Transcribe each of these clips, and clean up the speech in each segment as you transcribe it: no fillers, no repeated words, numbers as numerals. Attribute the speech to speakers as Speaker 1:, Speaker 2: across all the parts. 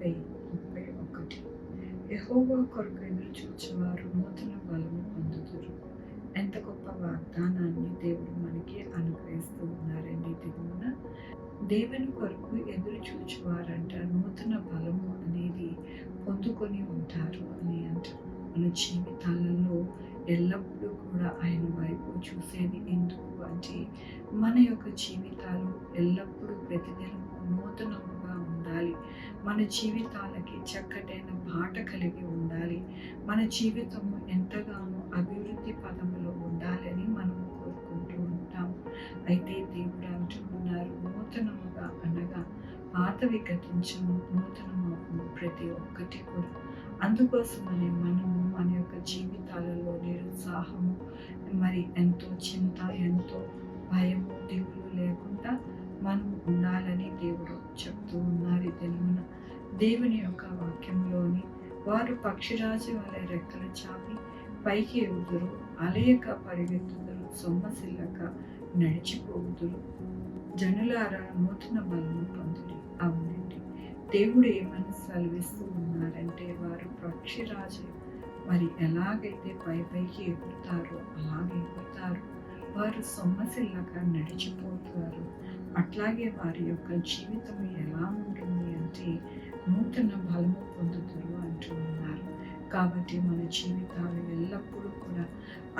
Speaker 1: 40:31 యెహోవా కొరకు ఎదురు చూచువారు నూతన బలము పొందుదురు. ఎంత గొప్ప వాగ్దానాన్ని దేవుడు మనకి అనుగ్రహిస్తూ ఉన్నారండి. దిగువన దేవుని కొరకు ఎదురు చూచువారంట నూతన బలము అనేది పొందుకొని ఉంటారు అని అంటారు. మన జీవితాలలో ఎల్లప్పుడూ కూడా ఆయన వైపు చూసేది ఎందుకు అంటే మన యొక్క జీవితాలు ఎల్లప్పుడూ ప్రతిదినం నూతనముగా ఉండాలి. మన జీవితాలకి చక్కటైన బాట కలిగి ఉండాలి. మన జీవితము ఎంతగానో అభివృద్ధి పదములో ఉండాలని మనము కోరుకుంటూ ఉంటాము. అయితే దేవుడు అంటూ ఉన్నారు, నూతనముగా అనగా పాతవి గతించము, నూతనము ప్రతి ఒక్కటి కూడా. అందుకోసమని మనము మన యొక్క జీవితాలలో నిరుత్సాహము, మరి ఎంతో చింత, ఎంతో భయము, దిగులు లేకుండా మనం ఉండాలని దేవుడు చెప్తూ ఉన్నారు. దినమున దేవుని యొక్క వాక్యంలోని వారు పక్షిరాజు వలె రెక్కలు చాపి పైకి ఎగుదురు, అలయక పరిగెత్తుదురు, సొమ్మసిల్లక నడిచిపోదురు, జనులారా నూతన బలము పొందుడి. అవునండి, దేవుడు ఏమని సెలవిస్తూ ఉన్నారంటే వారు పక్షిరాజు మరి ఎలాగైతే పైకి ఎగురుతారో అలాగే ఎగురుతారు, వారు సొమ్మసిల్లక నడిచిపోతారు. అట్లాగే వారి యొక్క జీవితం ఎలా ఉంటుంది అంటే నూతన బలము పొందుతారు అంటూ ఉన్నారు. కాబట్టి మన జీవితాలు ఎల్లప్పుడూ కూడా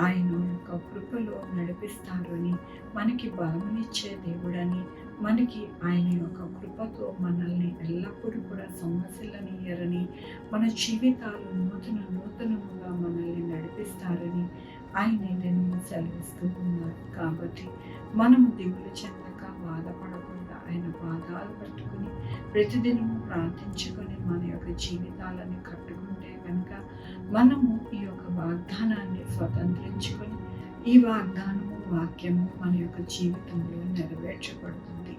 Speaker 1: ఆయన యొక్క కృపలో నడిపిస్తారు అని, మనకి బలమునిచ్చే దేవుడని, మనకి ఆయన యొక్క కృపతో మనల్ని ఎల్లప్పుడూ కూడా సమస్యలనియరని, మన జీవితాలు నూతనముగా మనల్ని నడిపిస్తారని ఆయన నేను సెలవిస్తూ ఉన్నారు. కాబట్టి మనము దిగులు చెందక, బాధపడకుండా ఆయన పాదాలు పట్టుకుని ప్రతిదినము ప్రార్థించుకొని మన యొక్క జీవితాలను కట్టుకుంటే కనుక మనము ఈ యొక్క వాగ్దానాన్ని స్వతంత్రించుకొని ఈ వాక్యము మన యొక్క జీవితంలో నెరవేర్చబడుతుంది.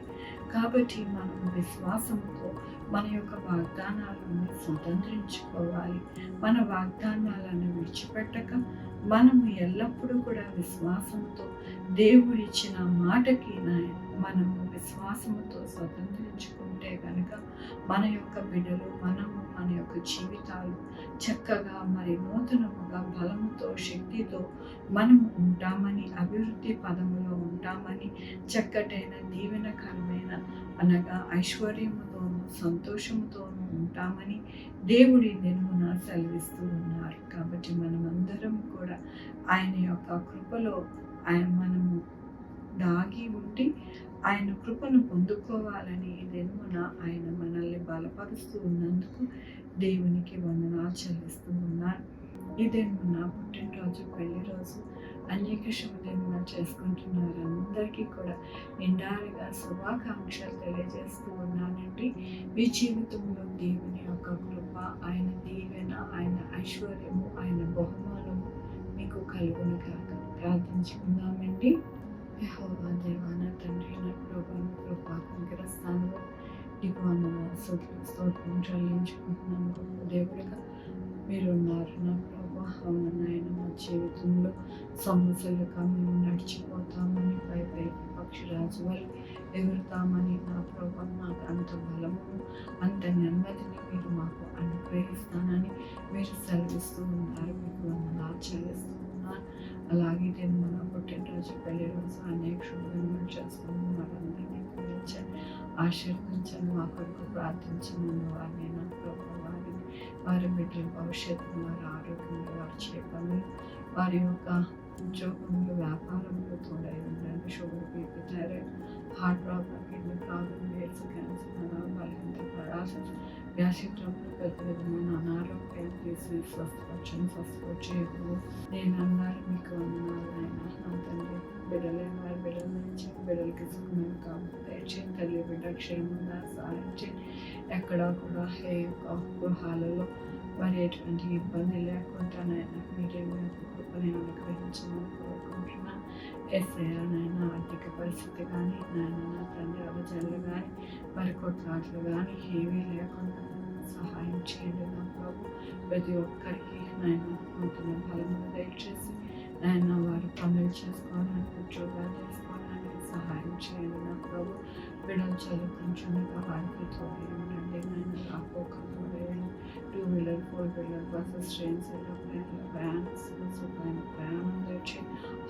Speaker 1: కాబట్టి మనము విశ్వాసంతో మన యొక్క వాగ్దానాలను స్వతంత్రించుకోవాలి. మన వాగ్దానాలను విడిచిపెట్టక మనము ఎల్లప్పుడూ కూడా విశ్వాసంతో దేవుడిచ్చిన మాటకి మనము విశ్వాసంతో స్వతంత్రించుకుంటే కనుక మన యొక్క బిడ్డలు, మనము మన యొక్క జీవితాలు చక్కగా మరి నూతనముగా బలముతో, శక్తితో మనము ఉంటామని, అభివృద్ధి పదములో ఉంటామని, చక్కటైన దీవెనకరమైన అనగా ఐశ్వర్యముతోనూ మనము ఉంటామని దేవుడి దినమున సెలవిస్తూ ఉన్నారు. కాబట్టి మనమందరం కూడా ఆయన యొక్క కృపలో మనము దాగి ఉండి ఆయన కృపను పొందుకోవాలని ఈ దినమున ఆయన మనల్ని బలపరుస్తూ ఉన్నందుకు దేవునికి వందనాలు చెల్లిస్తూ ఉన్నారు. ఈ దినమున పుట్టినరోజు, పెళ్లి రోజు, అనేక శుభదినములు చేసుకుంటున్నారు. అందరికీ కూడా నిండారుగా శుభాకాంక్షలు తెలియజేస్తూ ఉన్నానండి. మీ జీవితంలో దేవుని యొక్క కృప, ఆయన దీవెన, ఆయన ఐశ్వర్యము, ఆయన బహుమానము మీకు కలుగును కాక. ప్రార్థించుకుందామండి. యెహోవా దేవా, నా తండ్రి, నా ప్రభువు, కృపా కనికరస్థానంలో నీకు వందనాలు, స్తుతులు చెల్లించుకుంటున్నాను. గొప్ప దేవుడిగా మీరున్నారు నా ప్రభు. నాయన, మా జీవితంలో సమస్యలుగా మేము నడిచిపోతామని, పైకి పక్షిరాజు వల్ల ఎగురుతామని నా ప్రభు, మాకు అంత బలము, అంత నెమ్మదిని మీరు మాకు అనుగ్రహిస్తానని మీరు సెలవిస్తూ ఉన్నారు. మీకు వందనాలు చెల్లిస్తూ ఉన్నారు. అలాగే నేను మన పుట్టినరోజు, పెళ్లి రోజు, అనేక శుభదినాలు చేసుకుని వారందరినీ గురించండి, ఆశీర్వదించండి. మా కొరకు ప్రార్థించమని వారిని నా ప్రభు, వారి బిడ్డల భవిష్యత్తు, వారి ఆరోగ్యంలో, వారి చేపలు, వారి యొక్క ఉద్యోగంలో, వ్యాపారంలో తోడై ఉండండి. Sugar, BP, thyroid, heart problem, kidney problem, AIDS, cancer, బలహీనత, పరాశం, వ్యాసిత్రంలో పెద్ద విధమైన అనారోగ్యాలు తీసి స్వస్థపరచు. నేను అన్నారు మీకు వందనాలు నాయన. నా తండ్రి, బిడ్డలైన వారి బిడ్డల నుంచి బిడ్డలకి సుఖమైన కాబట్టి దయచేయండి. తల్లి బిడ్డ క్షేమంగా సహాయం చేయండి. ఎక్కడా కూడా ఏ యొక్క గృహాలలో మరి ఎటువంటి ఇబ్బంది లేకుండా నాయన మీరే కృపని అనుగ్రహించమని కోరుకుంటున్నాను. నాయన ఆర్థిక పరిస్థితి కానీ, నాయన నా తండ్రి అవజాలు కానీ, మరి కొట్లాట్లు కానీ ఏమీ లేకుండా సహాయం చేయండి నా ప్రభు. ప్రతి ఒక్కరికి నాయన నూతన బలమును దయచేసి నాయన వారు పనులు చేసుకోవడానికి, ఉద్యోగాలు చేసుకోవడానికి సహాయం చేయండి నా ప్రభు. బిడ్డలు చదువుకుంటుండగా వారికి తోడే ఉండండి నాయన. రాకపోకలు స్కూల్ పిల్లలు బస్సెస్, ట్రైన్స్, వ్యాన్స్, సుఖమైన ప్రయాణం తెచ్చి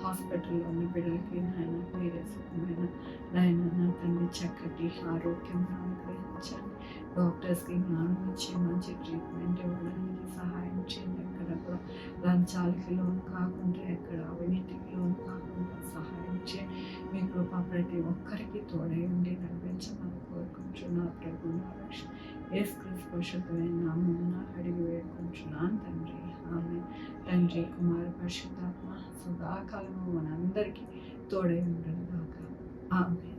Speaker 1: హాస్పిటల్లో ఉన్న బిడ్డలకి నాయన మీరే సుఖమైన నాయన నా తండ్రి చక్కటి ఆరోగ్యం అనుగ్రహించండి. డాక్టర్స్కి జ్ఞానం ఇచ్చి మంచి ట్రీట్మెంట్ ఇవ్వడానికి సహాయం చేయండి. ఎక్కడ కూడా లంచాలకి లోను కాకుండా, ఎక్కడ అవినీతికి లోను కాకుండా సహాయం చేయండి. మీ కృప ప్రతి ఒక్కరికి తోడై ఉండి నడిపించమని కోరుకుంటున్నా ప్రభు నా రక్షణ యేసుక్రీస్తు పరిశుద్ధమైన నామమున అడిగి వేడుకుంటున్నాను తండ్రి. ఆమె తండ్రి కుమార పరిశుద్ధాత్మ సదాకాలము మనందరికీ తోడై ఉండను గాక. ఆమె.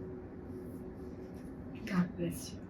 Speaker 1: God bless you.